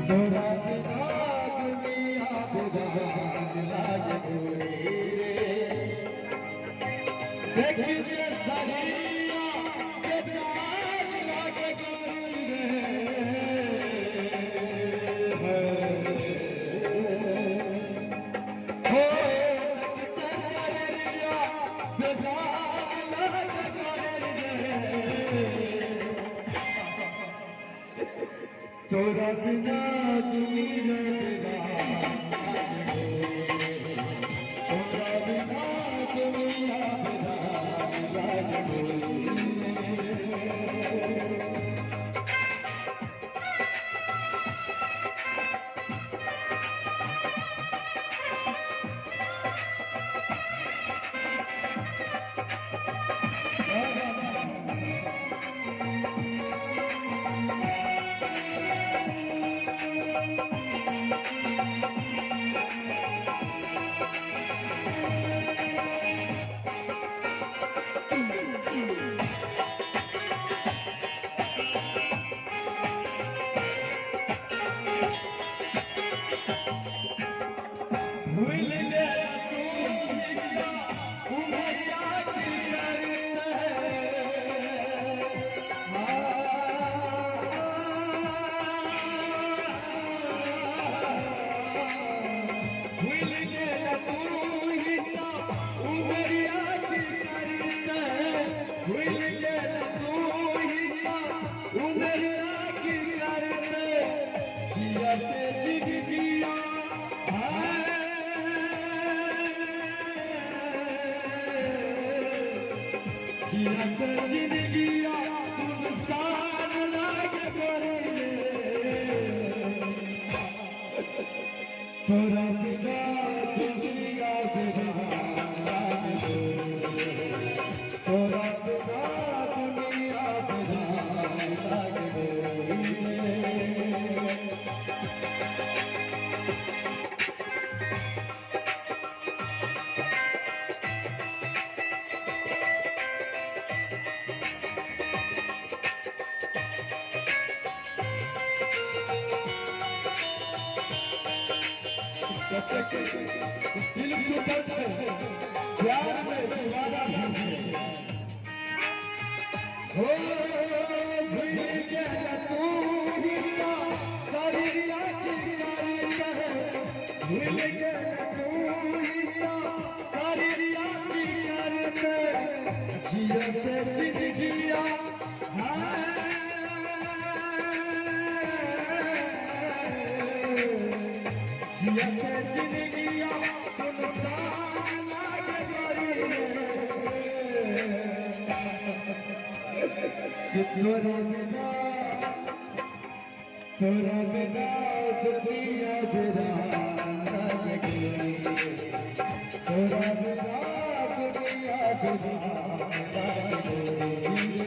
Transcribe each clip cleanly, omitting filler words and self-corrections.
तोरा बिना दुनिया बेगान लागे गोरी रे देखिए सरिया बेगान लागे गोरी रे हो देखिए सरिया बेगान लागे गोरी रे तोरा बिना दुनिया बेगान तोरा बिना दुनिया बेगान लागे भूल गया तू उमरिया की भूल गया तू उमरिया की करते भूल गया तू उमरिया की करते जियते जिंदगिया जिंदगिया सुनसान लागे गोरी तोरा बिना दुनिया बेगान लागे तोरा बिना दुनिया बेगान लागे दिल के दर्द है प्यार में दीवाना हो भूल गया तू हिया सरिया की करते भूल गया तू हिया सरिया की करते जियते जिंदगिया जिंदगिया सुनसान लागे गोरी तोरा बिना दुनिया बेगान लागे गोरी तोरा बिना दुनिया बेगान लागे गोरी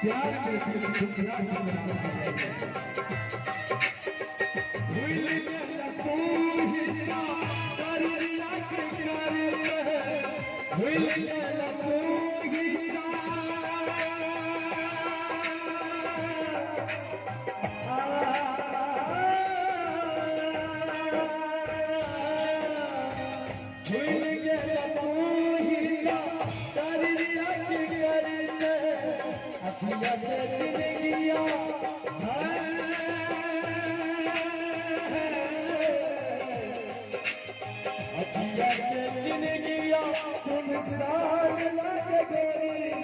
प्यार में भूल गया तू हिया सरिया के करते भूल गया तू हिया भूल गया तू हिया सरिया के करते अखिया से जिंदगिया अखिया से जिंदगिया सुनसान लागे गोरी